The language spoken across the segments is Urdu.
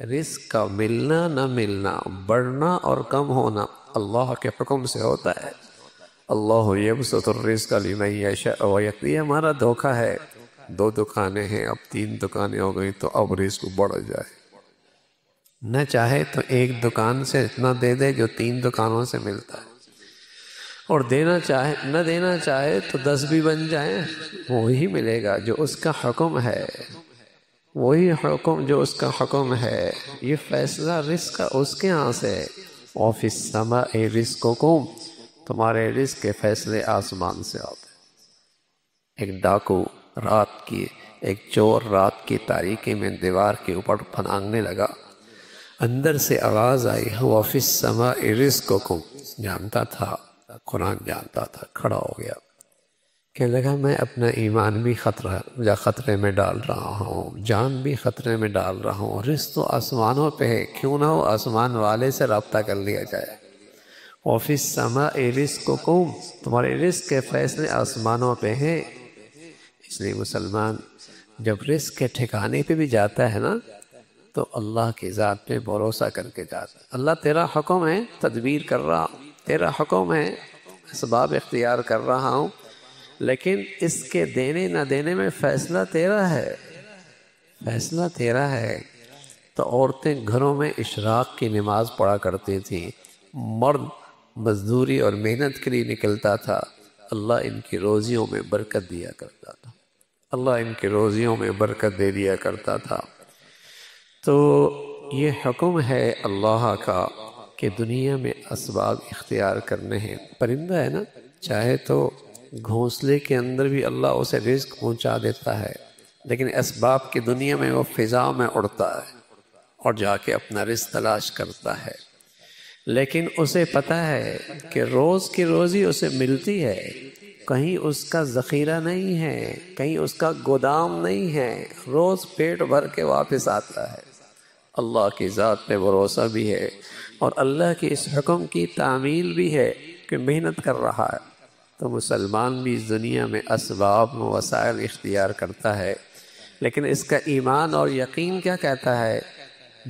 رزق کا ملنا نہ ملنا، بڑھنا اور کم ہونا اللہ کے حکم سے ہوتا ہے۔ اللہ یبسط الرزق لمن یشاء ویقدر، یہ ہمارا دھوکہ ہے۔ 2 دکانیں ہیں، اب 3 دکانیں ہو گئی تو اب رزق بڑھ جائے۔ نہ چاہے تو ایک دکان سے اتنا دے دے جو 3 دکانوں سے ملتا ہے، اور نہ دینا چاہے تو 10 بھی بن جائیں، وہی ملے گا جو اس کا حکم ہے، وہی حکم جو اس کا حکم ہے۔ یہ فیصلہ رزق کا اس کے ہاں سے ہے۔ وَفِي السَّمَاءِ رِزْقُكُمْ، تمہارے رزق کے فیصلے آسمان سے آتے ہیں۔ ایک ڈاکو ایک چور رات کی تاریکی میں دیوار کے اوپر پھنانگنے لگا، اندر سے آواز آئی وَفِي السَّمَاءِ رِزْقُكُمْ، جانتا تھا، قرآن جانتا تھا، کھڑا ہو گیا، کہنے لگا میں اپنا ایمان بھی خطرے میں ڈال رہا ہوں، جان بھی خطرے میں ڈال رہا ہوں، رزق تو آسمانوں پہ ہے، کیوں نہ ہو آسمان والے سے رابطہ کر لیا جائے۔ وَفِي السَّمَاءِ رِزْقُكُمْ، تمہارے رزق کے فیصلے آسمانوں پہ ہیں۔ اس لیے مسلمان جب رزق کے ٹھکانے پہ بھی جاتا ہے نا تو اللہ کی ذات پہ بھروسہ کر کے جاتا ہے۔ اللہ تیرا حکم ہے، تدبیر کر رہا ہوں، تیرا حکم ہے، اسباب اختیار کر رہا ہوں، لیکن اس کے دینے نہ دینے میں فیصلہ تیرا ہے، فیصلہ تیرا ہے۔ تو عورتیں گھروں میں اشراق کی نماز پڑھا کرتی تھیں، مرد مزدوری اور محنت کے لیے نکلتا تھا، اللہ ان کی روزیوں میں برکت دیا کرتا تھا، اللہ ان کی روزیوں میں برکت دے دیا کرتا تھا۔ تو یہ حکم ہے اللہ کا کہ دنیا میں اسباب اختیار کرنے ہیں۔ پرندہ ہے نا، چاہے تو گھونسلے کے اندر بھی اللہ اسے رزق پہنچا دیتا ہے، لیکن اسباب کی دنیا میں وہ فضا میں اڑتا ہے اور جا کے اپنا رزق تلاش کرتا ہے، لیکن اسے پتہ ہے کہ روز کی روزی اسے ملتی ہے، کہیں اس کا ذخیرہ نہیں ہے، کہیں اس کا گودام نہیں ہے، روز پیٹ بھر کے واپس آتا ہے۔ اللہ کی ذات پہ بھروسہ بھی ہے اور اللہ کے اس حکم کی تعمیل بھی ہے کہ محنت کر رہا ہے۔ تو مسلمان بھی اس دنیا میں اسباب و وسائل اختیار کرتا ہے، لیکن اس کا ایمان اور یقین کیا کہتا ہے؟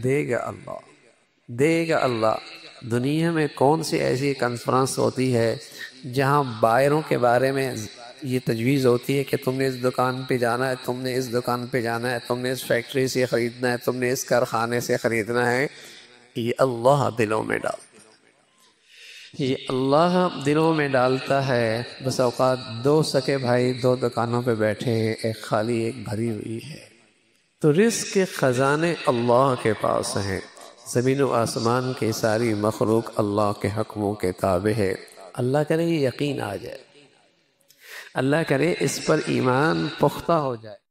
دے گا اللہ، دے گا اللہ۔ دنیا میں کون سی ایسی کانفرنس ہوتی ہے جہاں بائروں کے بارے میں یہ تجویز ہوتی ہے کہ تم نے اس دکان پہ جانا ہے، تم نے اس دکان پہ جانا ہے، تم نے اس فیکٹری سے خریدنا ہے، تم نے اس کارخانے سے خریدنا ہے؟ یہ اللہ دلوں میں یہ اللہ دلوں میں ڈالتا ہے۔ بس اوقات 2 سکے بھائی 2 دکانوں پہ بیٹھے ہیں، ایک خالی ایک بھری ہوئی ہے۔ تو رزق کے خزانے اللہ کے پاس ہیں، زمین و آسمان کی ساری مخلوق اللہ کے حکموں کے تابع ہے۔ اللہ کرے یہ یقین آ جائے، اللہ کرے اس پر ایمان پختہ ہو جائے۔